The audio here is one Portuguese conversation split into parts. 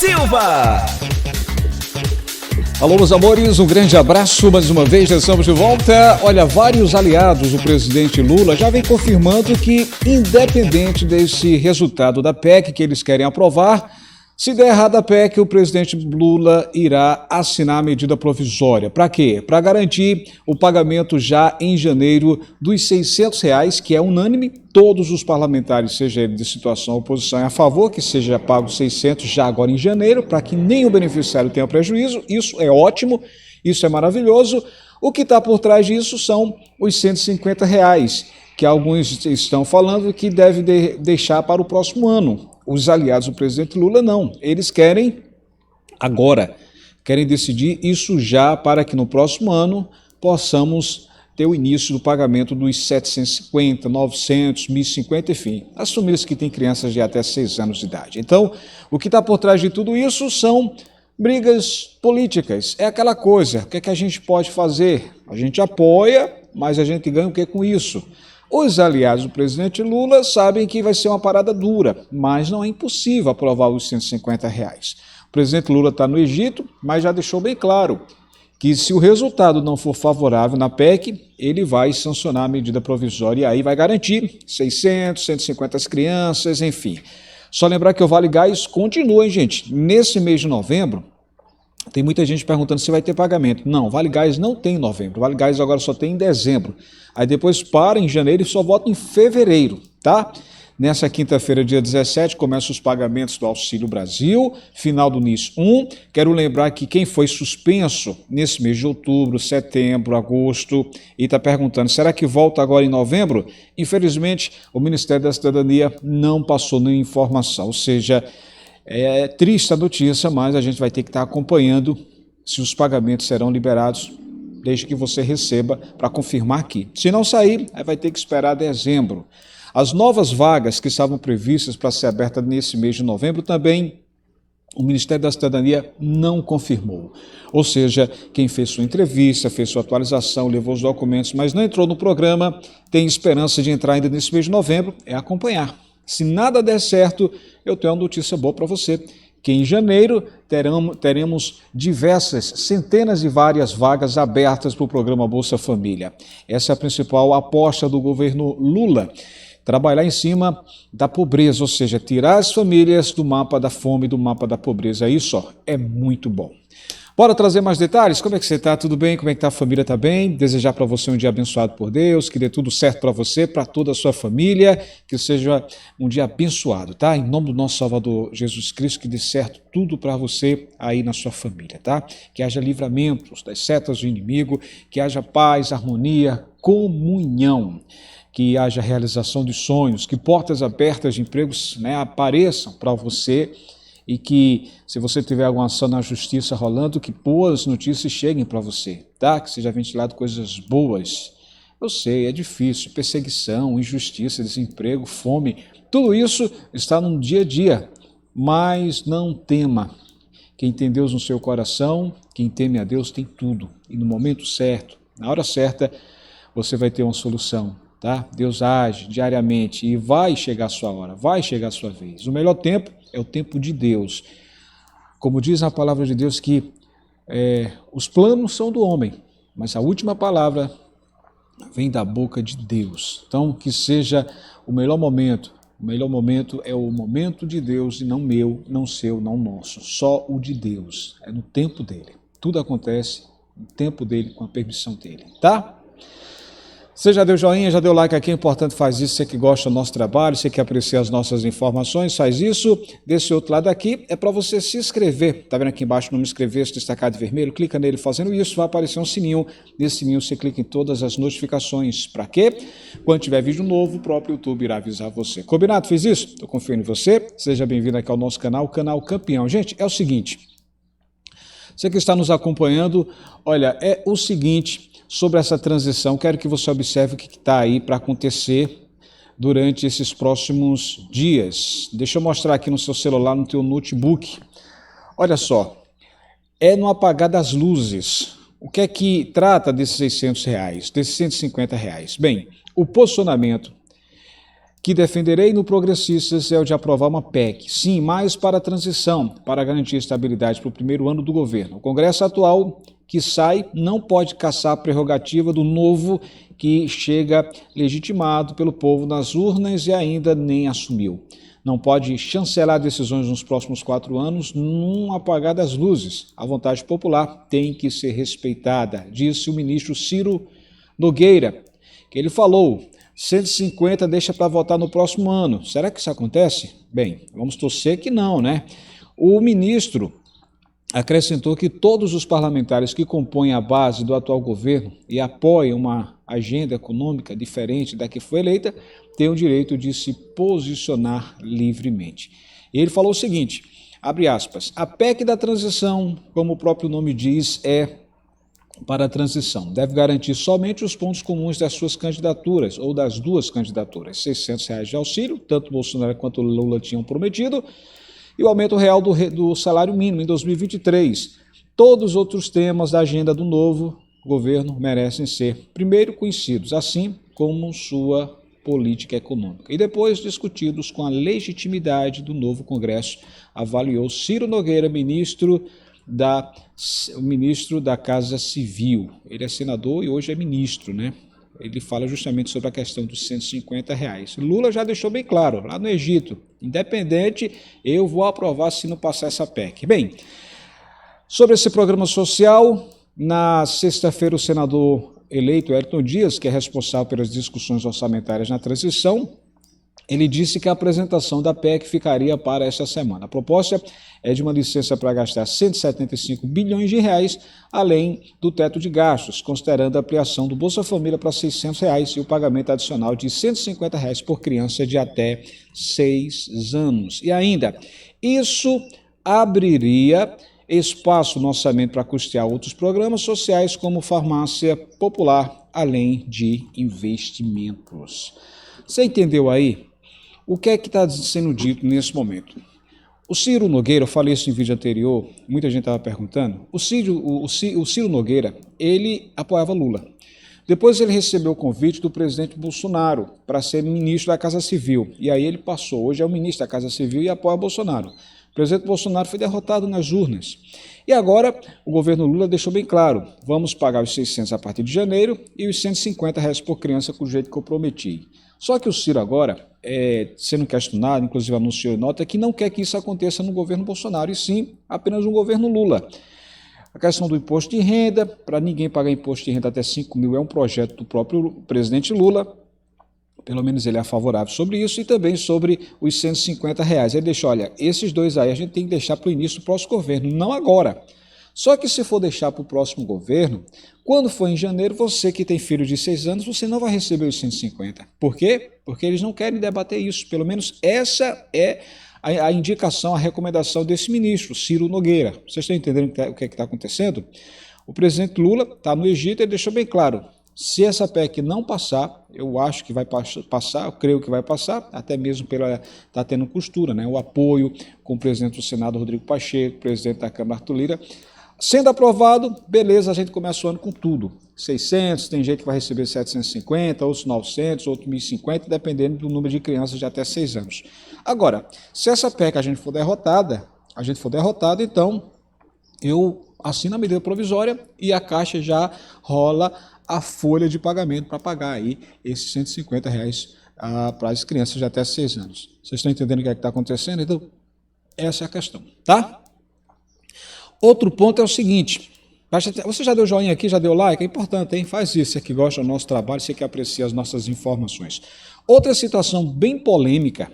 Silva. Alô, meus amores, um grande abraço, mais uma vez já estamos de volta. Olha, vários aliados do presidente Lula já vem confirmando que, independente desse resultado da PEC que eles querem aprovar, se der errado a PEC, o presidente Lula irá assinar a medida provisória. Para quê? Para garantir o pagamento já em janeiro dos R$600, que é unânime. Todos os parlamentares, seja ele de situação ou oposição, é a favor que seja pago 600 já agora em janeiro, para que nenhum beneficiário tenha prejuízo. Isso é ótimo, isso é maravilhoso. O que está por trás disso são os R$150, que alguns estão falando que deve deixar para o próximo ano. Os aliados do presidente Lula não, eles querem agora, querem decidir isso já para que no próximo ano possamos ter o início do pagamento dos 750, 900, 1.050, enfim, as famílias que têm crianças de até 6 anos de idade. Então, o que está por trás de tudo isso são brigas políticas, é aquela coisa, o que é que a gente pode fazer? A gente apoia, mas a gente ganha o que com isso? Os aliados do presidente Lula sabem que vai ser uma parada dura, mas não é impossível aprovar os R$150. O presidente Lula está no Egito, mas já deixou bem claro que se o resultado não for favorável na PEC, ele vai sancionar a medida provisória e aí vai garantir 600, 150 crianças, enfim. Só lembrar que o Vale Gás continua, hein, gente? Nesse mês de novembro, tem muita gente perguntando se vai ter pagamento. Não, Vale Gás não tem em novembro, Vale Gás agora só tem em dezembro. Aí depois para em janeiro e só volta em fevereiro, tá? Nessa quinta-feira, dia 17, começam os pagamentos do Auxílio Brasil, final do NIS 1. Quero lembrar que quem foi suspenso nesse mês de outubro, setembro, agosto, e está perguntando, será que volta agora em novembro? Infelizmente, o Ministério da Cidadania não passou nenhuma informação, ou seja, é triste a notícia, mas a gente vai ter que estar acompanhando se os pagamentos serão liberados desde que você receba para confirmar aqui. Se não sair, aí vai ter que esperar dezembro. As novas vagas que estavam previstas para ser abertas nesse mês de novembro também o Ministério da Cidadania não confirmou. Ou seja, quem fez sua entrevista, fez sua atualização, levou os documentos, mas não entrou no programa, tem esperança de entrar ainda nesse mês de novembro, é acompanhar. Se nada der certo, eu tenho uma notícia boa para você, que em janeiro teremos diversas, centenas e várias vagas abertas para o programa Bolsa Família. Essa é a principal aposta do governo Lula, trabalhar em cima da pobreza, ou seja, tirar as famílias do mapa da fome, do mapa da pobreza. Isso ó, é muito bom. Bora trazer mais detalhes? Como é que você está? Tudo bem? Como é que está a família? Está bem? Desejar para você um dia abençoado por Deus, que dê tudo certo para você, para toda a sua família, que seja um dia abençoado, tá? Em nome do nosso Salvador Jesus Cristo, que dê certo tudo para você aí na sua família, tá? Que haja livramentos das setas do inimigo, que haja paz, harmonia, comunhão, que haja realização dos sonhos, que portas abertas de empregos, né, apareçam para você, e que, se você tiver alguma ação na justiça rolando, que boas notícias cheguem para você, tá? Que seja ventilado coisas boas. Eu sei, é difícil, perseguição, injustiça, desemprego, fome, tudo isso está no dia a dia, mas não tema. Quem tem Deus no seu coração, quem teme a Deus tem tudo, e no momento certo, na hora certa, você vai ter uma solução. Tá? Deus age diariamente e vai chegar a sua hora, vai chegar a sua vez. O melhor tempo é o tempo de Deus. Como diz na palavra de Deus que os planos são do homem, mas a última palavra vem da boca de Deus. Então, que seja o melhor momento. O melhor momento é o momento de Deus e não meu, não seu, não nosso. Só o de Deus. É no tempo dele. Tudo acontece no tempo dele, com a permissão dele. Tá? Você já deu joinha, já deu like aqui, é importante, faz isso, você que gosta do nosso trabalho, você que aprecia as nossas informações, faz isso. Desse outro lado aqui é para você se inscrever, tá vendo aqui embaixo o nome inscrever-se destacado de vermelho, clica nele, fazendo isso, vai aparecer um sininho, nesse sininho você clica em todas as notificações, para quê? Quando tiver vídeo novo, o próprio YouTube irá avisar você. Combinado? Fiz isso? Estou confiando em você, seja bem-vindo aqui ao nosso canal, Canal Campeão. Gente, é o seguinte, você que está nos acompanhando, olha, é o seguinte, sobre essa transição, quero que você observe o que está aí para acontecer durante esses próximos dias. Deixa eu mostrar aqui no seu celular, no teu notebook. Olha só, é no apagar das luzes. O que é que trata desses R$600, desses R$150? Bem, o posicionamento que defenderei no Progressistas é o de aprovar uma PEC. Sim, mais para a transição, para garantir estabilidade para o primeiro ano do governo. O Congresso atual que sai não pode caçar a prerrogativa do novo que chega legitimado pelo povo nas urnas e ainda nem assumiu. Não pode chancelar decisões nos próximos 4 anos num apagar das luzes. A vontade popular tem que ser respeitada, disse o ministro Ciro Nogueira, que ele falou, 150 deixa para votar no próximo ano. Será que isso acontece? Bem, vamos torcer que não, né? O ministro acrescentou que todos os parlamentares que compõem a base do atual governo e apoiam uma agenda econômica diferente da que foi eleita têm o direito de se posicionar livremente. E ele falou o seguinte, abre aspas, a PEC da transição, como o próprio nome diz, é para a transição. Deve garantir somente os pontos comuns das suas candidaturas, ou das duas candidaturas, R$600 de auxílio, tanto Bolsonaro quanto Lula tinham prometido, e o aumento real do salário mínimo em 2023. Todos os outros temas da agenda do novo governo merecem ser primeiro conhecidos, assim como sua política econômica, e depois discutidos com a legitimidade do novo Congresso, avaliou Ciro Nogueira, ministro da Casa Civil. Ele é senador e hoje é ministro, né? Ele fala justamente sobre a questão dos R$150. Lula já deixou bem claro, lá no Egito, independente, eu vou aprovar se não passar essa PEC. Bem, sobre esse programa social, na sexta-feira o senador eleito Ayrton Dias, que é responsável pelas discussões orçamentárias na transição, ele disse que a apresentação da PEC ficaria para esta semana. A proposta é de uma licença para gastar R$175 bilhões, além do teto de gastos, considerando a ampliação do Bolsa Família para R$600 e o pagamento adicional de R$150 por criança de até 6 anos. E ainda, isso abriria espaço no orçamento para custear outros programas sociais, como farmácia popular, além de investimentos. Você entendeu aí? O que é que está sendo dito nesse momento? O Ciro Nogueira, eu falei isso em vídeo anterior, muita gente estava perguntando, o Ciro Nogueira, ele apoiava Lula. Depois ele recebeu o convite do presidente Bolsonaro para ser ministro da Casa Civil, e aí ele passou, hoje é o ministro da Casa Civil e apoia Bolsonaro. O presidente Bolsonaro foi derrotado nas urnas. E agora o governo Lula deixou bem claro, vamos pagar os 600 a partir de janeiro e os R$150 por criança com o jeito que eu prometi. Só que o Ciro agora, sendo questionado, inclusive anunciou em nota, que não quer que isso aconteça no governo Bolsonaro, e sim apenas no governo Lula. A questão do imposto de renda, para ninguém pagar imposto de renda até 5 mil, é um projeto do próprio presidente Lula, pelo menos ele é favorável sobre isso, e também sobre os R$150. Ele deixou, olha, esses dois aí a gente tem que deixar para o início do próximo governo, não agora. Só que se for deixar para o próximo governo, quando for em janeiro, você que tem filho de 6 anos, você não vai receber os 150. Por quê? Porque eles não querem debater isso. Pelo menos essa é a indicação, a recomendação desse ministro, Ciro Nogueira. Vocês estão entendendo o que é que está acontecendo? O presidente Lula está no Egito e deixou bem claro, se essa PEC não passar, eu acho que vai passar, eu creio que vai passar, até mesmo está tendo costura, né? O apoio com o presidente do Senado, Rodrigo Pacheco, presidente da Câmara, Arthur Lira. Sendo aprovado, beleza, a gente começa o ano com tudo. 600, tem gente que vai receber 750, outros 900, outros 1.050, dependendo do número de crianças de até 6 anos. Agora, se essa PEC a gente for derrotado, então eu assino a medida provisória e a Caixa já rola a folha de pagamento para pagar aí esses R$150 para as crianças de até 6 anos. Vocês estão entendendo o que é que está acontecendo? Então, essa é a questão, tá? Outro ponto é o seguinte, você já deu joinha aqui, já deu like? É importante, hein? Faz isso, você que gosta do nosso trabalho, você que aprecia as nossas informações. Outra situação bem polêmica.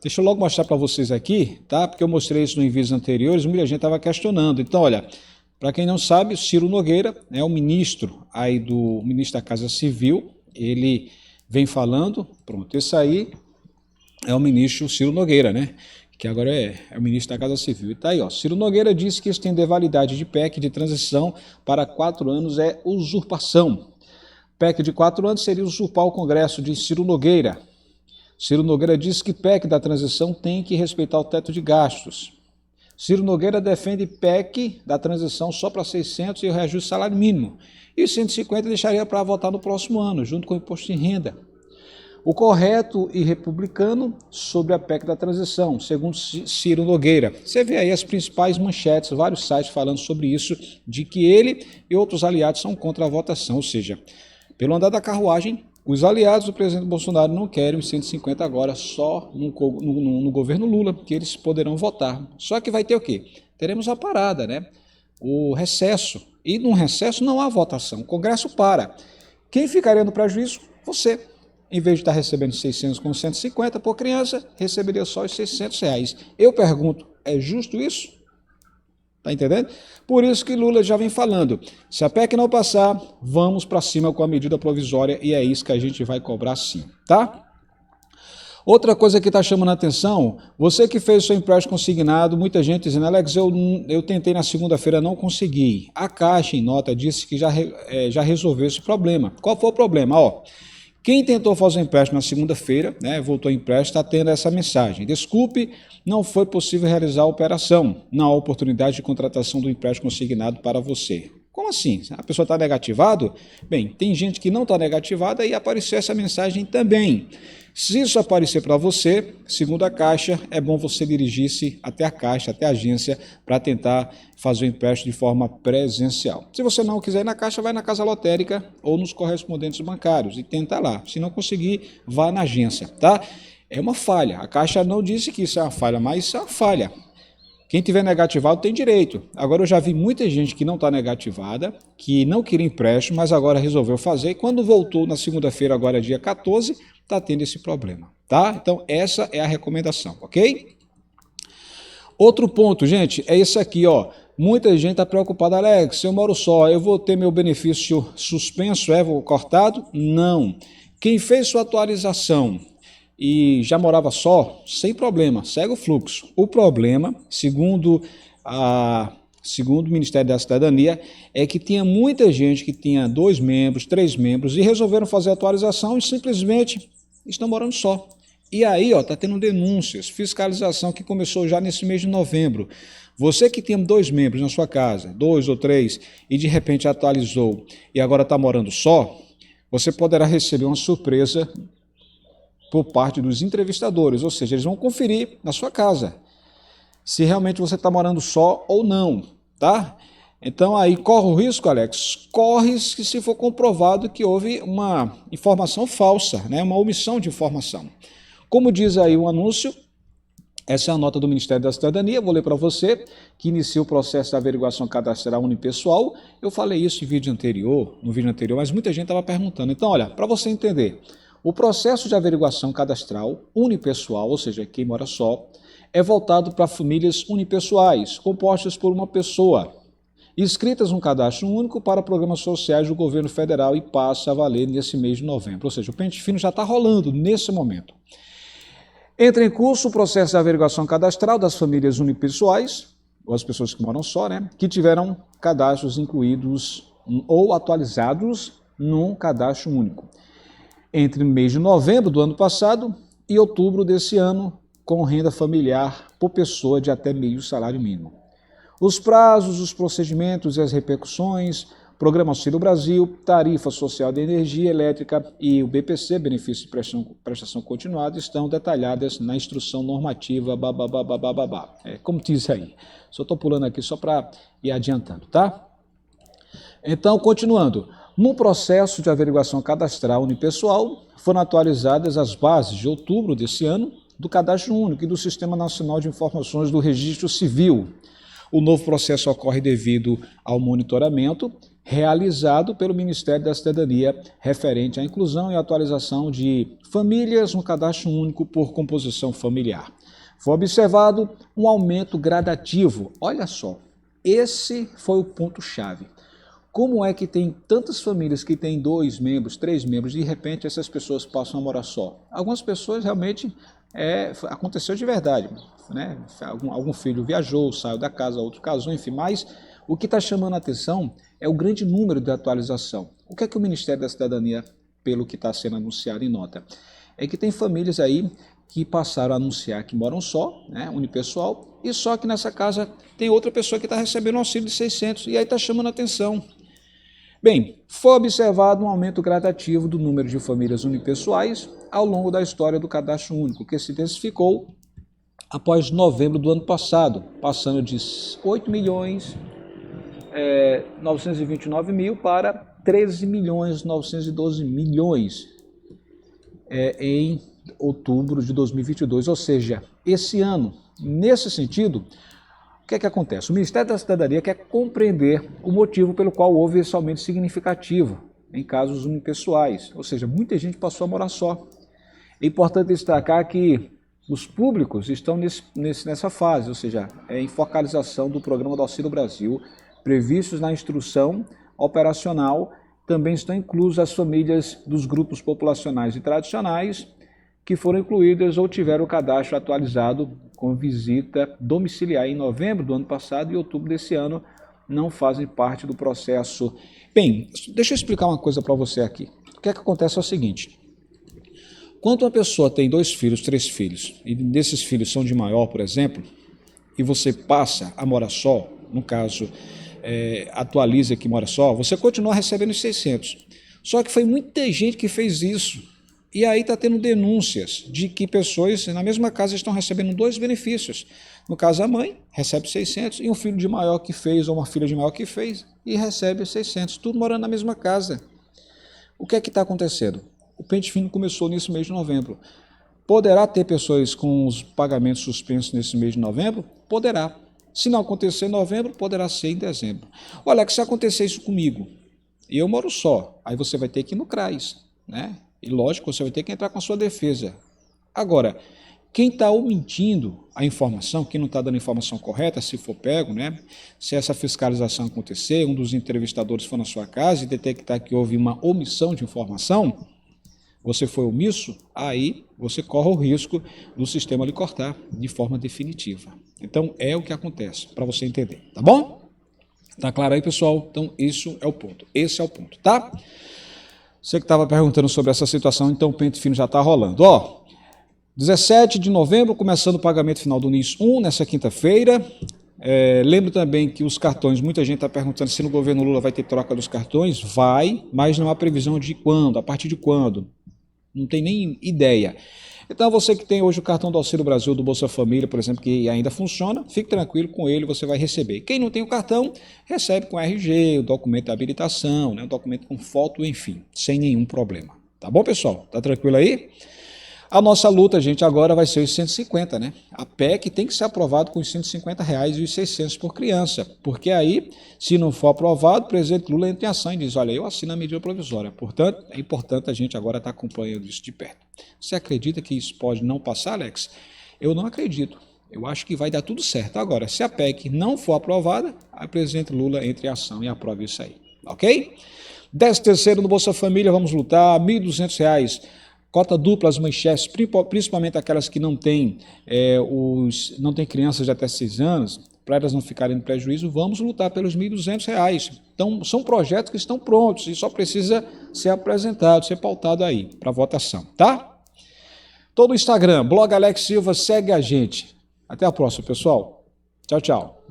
Deixa eu logo mostrar para vocês aqui, tá? Porque eu mostrei isso em vídeos anteriores, muita gente estava questionando. Então, olha, para quem não sabe, o Ciro Nogueira é o ministro da Casa Civil, ele vem falando, pronto, esse aí é o ministro Ciro Nogueira, né? Que agora é o ministro da Casa Civil. E está aí, ó. Ciro Nogueira disse que estender validade de PEC de transição para 4 anos é usurpação. PEC de 4 anos seria usurpar o Congresso, de Ciro Nogueira. Ciro Nogueira disse que PEC da transição tem que respeitar o teto de gastos. Ciro Nogueira defende PEC da transição só para 600 e o reajuste salário mínimo. E 150 deixaria para votar no próximo ano, junto com o imposto de renda. o correto e republicano sobre a PEC da transição, segundo Ciro Nogueira. Você vê aí as principais manchetes, vários sites falando sobre isso, de que ele e outros aliados são contra a votação, ou seja, pelo andar da carruagem, os aliados do presidente Bolsonaro não querem os 150 agora, só no governo Lula, que eles poderão votar. Só que vai ter o quê? Teremos a parada, né? O recesso. E num recesso não há votação, o Congresso para. Quem ficaria no prejuízo? Você. Em vez de estar recebendo 600 com 150 por criança, receberia só os R$600. Eu pergunto, é justo isso? Tá entendendo? Por isso que Lula já vem falando, se a PEC não passar, vamos para cima com a medida provisória e é isso que a gente vai cobrar sim, tá? Outra coisa que está chamando a atenção, você que fez o seu empréstimo consignado, muita gente dizendo, Alex, eu tentei na segunda-feira, não consegui. A Caixa, em nota, disse que já resolveu esse problema. Qual foi o problema? Quem tentou fazer o empréstimo na segunda-feira, né, voltou ao empréstimo, está tendo essa mensagem. Desculpe, não foi possível realizar a operação. Não há oportunidade de contratação do empréstimo consignado para você. Como assim? A pessoa está negativado? Bem, tem gente que não está negativada e apareceu essa mensagem também. Se isso aparecer para você, segundo a Caixa, é bom você dirigir-se até a Caixa, até a agência, para tentar fazer o empréstimo de forma presencial. Se você não quiser ir na Caixa, vai na Casa Lotérica ou nos correspondentes bancários e tenta lá. Se não conseguir, vá na agência, tá? É uma falha. A Caixa não disse que isso é uma falha, mas isso é uma falha. Quem tiver negativado tem direito. Agora eu já vi muita gente que não está negativada, que não queria empréstimo, mas agora resolveu fazer. E quando voltou na segunda-feira, agora dia 14, está tendo esse problema, tá? Então essa é a recomendação, ok? Outro ponto, gente, é esse aqui, Muita gente está preocupada, Alex, se eu moro só, eu vou ter meu benefício suspenso, vou cortado? Não. Quem fez sua atualização e já morava só, sem problema, segue o fluxo. O problema, segundo o Ministério da Cidadania, é que tinha muita gente que tinha 2 membros, 3 membros e resolveram fazer a atualização e simplesmente estão morando só. E aí, está tendo denúncias, fiscalização que começou já nesse mês de novembro. Você que tinha 2 membros na sua casa, 2 ou 3, e de repente atualizou e agora está morando só, você poderá receber uma surpresa por parte dos entrevistadores, ou seja, eles vão conferir na sua casa se realmente você está morando só ou não, tá? Então aí corre o risco, Alex? Corre se for comprovado que houve uma informação falsa, né? Uma omissão de informação. Como diz aí o anúncio, essa é a nota do Ministério da Cidadania, vou ler para você, que inicia o processo de averiguação cadastral unipessoal. Eu falei isso no vídeo anterior, mas muita gente estava perguntando. Então, olha, para você entender, o processo de averiguação cadastral unipessoal, ou seja, quem mora só, é voltado para famílias unipessoais, compostas por uma pessoa, inscritas no cadastro único para programas sociais do governo federal e passa a valer nesse mês de novembro. Ou seja, o pente fino já está rolando nesse momento. Entra em curso o processo de averiguação cadastral das famílias unipessoais, ou as pessoas que moram só, né, que tiveram cadastros incluídos ou atualizados num cadastro único, entre o mês de novembro do ano passado e outubro desse ano, com renda familiar por pessoa de até meio salário mínimo. Os prazos, os procedimentos e as repercussões, Programa Auxílio Brasil, Tarifa Social de Energia Elétrica e o BPC, Benefício de Prestação Continuada, estão detalhadas na instrução normativa, como diz aí. Só estou pulando aqui só para ir adiantando, tá? Então, continuando. No processo de averiguação cadastral unipessoal, foram atualizadas as bases de outubro desse ano do Cadastro Único e do Sistema Nacional de Informações do Registro Civil. O novo processo ocorre devido ao monitoramento realizado pelo Ministério da Cidadania referente à inclusão e atualização de famílias no Cadastro Único por composição familiar. Foi observado um aumento gradativo. Olha só, esse foi o ponto-chave. Como é que tem tantas famílias que têm 2 membros, 3 membros, e de repente essas pessoas passam a morar só? Algumas pessoas realmente aconteceu de verdade, né? Algum filho viajou, saiu da casa, outro casou, enfim, mas o que está chamando a atenção é o grande número de atualização. O que é que o Ministério da Cidadania, pelo que está sendo anunciado em nota? É que tem famílias aí que passaram a anunciar que moram só, né, unipessoal, e só que nessa casa tem outra pessoa que está recebendo um auxílio de 600, e aí está chamando a atenção. Bem, foi observado um aumento gradativo do número de famílias unipessoais ao longo da história do cadastro único, que se intensificou após novembro do ano passado, passando de 8.929.000 para 13.912.000 em outubro de 2022, ou seja, esse ano. Nesse sentido, o que é que acontece? O Ministério da Cidadania quer compreender o motivo pelo qual houve esse aumento significativo em casos unipessoais, ou seja, muita gente passou a morar só. É importante destacar que os públicos estão nessa fase, ou seja, em focalização do Programa do Auxílio Brasil, previstos na instrução operacional, também estão inclusas as famílias dos grupos populacionais e tradicionais que foram incluídas ou tiveram o cadastro atualizado com visita domiciliar em novembro do ano passado e outubro desse ano, não fazem parte do processo. Bem, deixa eu explicar uma coisa para você aqui. O que é que acontece é o seguinte: quando uma pessoa tem 2 filhos, 3 filhos, e desses filhos são de maior, por exemplo, e você passa a morar só, no caso, atualiza que mora só, você continua recebendo os 600. Só que foi muita gente que fez isso. E aí está tendo denúncias de que pessoas na mesma casa estão recebendo 2 benefícios. No caso, a mãe recebe 600 e um filho de maior que fez, ou uma filha de maior que fez, e recebe 600, tudo morando na mesma casa. O que é que está acontecendo? O pente fino começou nesse mês de novembro. Poderá ter pessoas com os pagamentos suspensos nesse mês de novembro? Poderá. Se não acontecer em novembro, poderá ser em dezembro. Olha, que se acontecer isso comigo, e eu moro só, aí você vai ter que ir no CRAS, né? E lógico, você vai ter que entrar com a sua defesa. Agora, quem está omitindo a informação, quem não está dando a informação correta, se for pego, né? Se essa fiscalização acontecer, um dos entrevistadores for na sua casa e detectar que houve uma omissão de informação, você foi omisso, aí você corre o risco do sistema lhe cortar de forma definitiva. Então, é o que acontece, para você entender, tá bom? Tá claro aí, pessoal? Então, isso é o ponto. Esse é o ponto, tá? Você que estava perguntando sobre essa situação, então o pente fino já está rolando. 17 de novembro, começando o pagamento final do NIS 1, nessa quinta-feira. Lembro também que os cartões, muita gente está perguntando se no governo Lula vai ter troca dos cartões. Vai, mas não há previsão de quando, a partir de quando. Não tem nem ideia. Então, você que tem hoje o cartão do Auxílio Brasil, do Bolsa Família, por exemplo, que ainda funciona, fique tranquilo, com ele você vai receber. Quem não tem o cartão, recebe com RG, o documento de habilitação, né, o documento com foto, enfim, sem nenhum problema. Tá bom, pessoal? Tá tranquilo aí? A nossa luta, gente, agora vai ser os 150, né? A PEC tem que ser aprovado com os R$150 e os 600 por criança, porque aí, se não for aprovado, o presidente Lula entra em ação e diz, olha, eu assino a medida provisória. Portanto, é importante a gente agora estar acompanhando isso de perto. Você acredita que isso pode não passar, Alex? Eu não acredito. Eu acho que vai dar tudo certo. Agora, se a PEC não for aprovada, o presidente Lula entra em ação e aprova isso aí, ok? 13º no Bolsa Família, vamos lutar, R$1.200. Cota dupla, as manchetes, principalmente aquelas que não têm crianças de até 6 anos, para elas não ficarem no prejuízo, vamos lutar pelos R$1.200. Então, são projetos que estão prontos e só precisa ser apresentado, ser pautado aí para votação, tá? Todo o Instagram, blog Alex Silva, segue a gente. Até a próxima, pessoal. Tchau, tchau.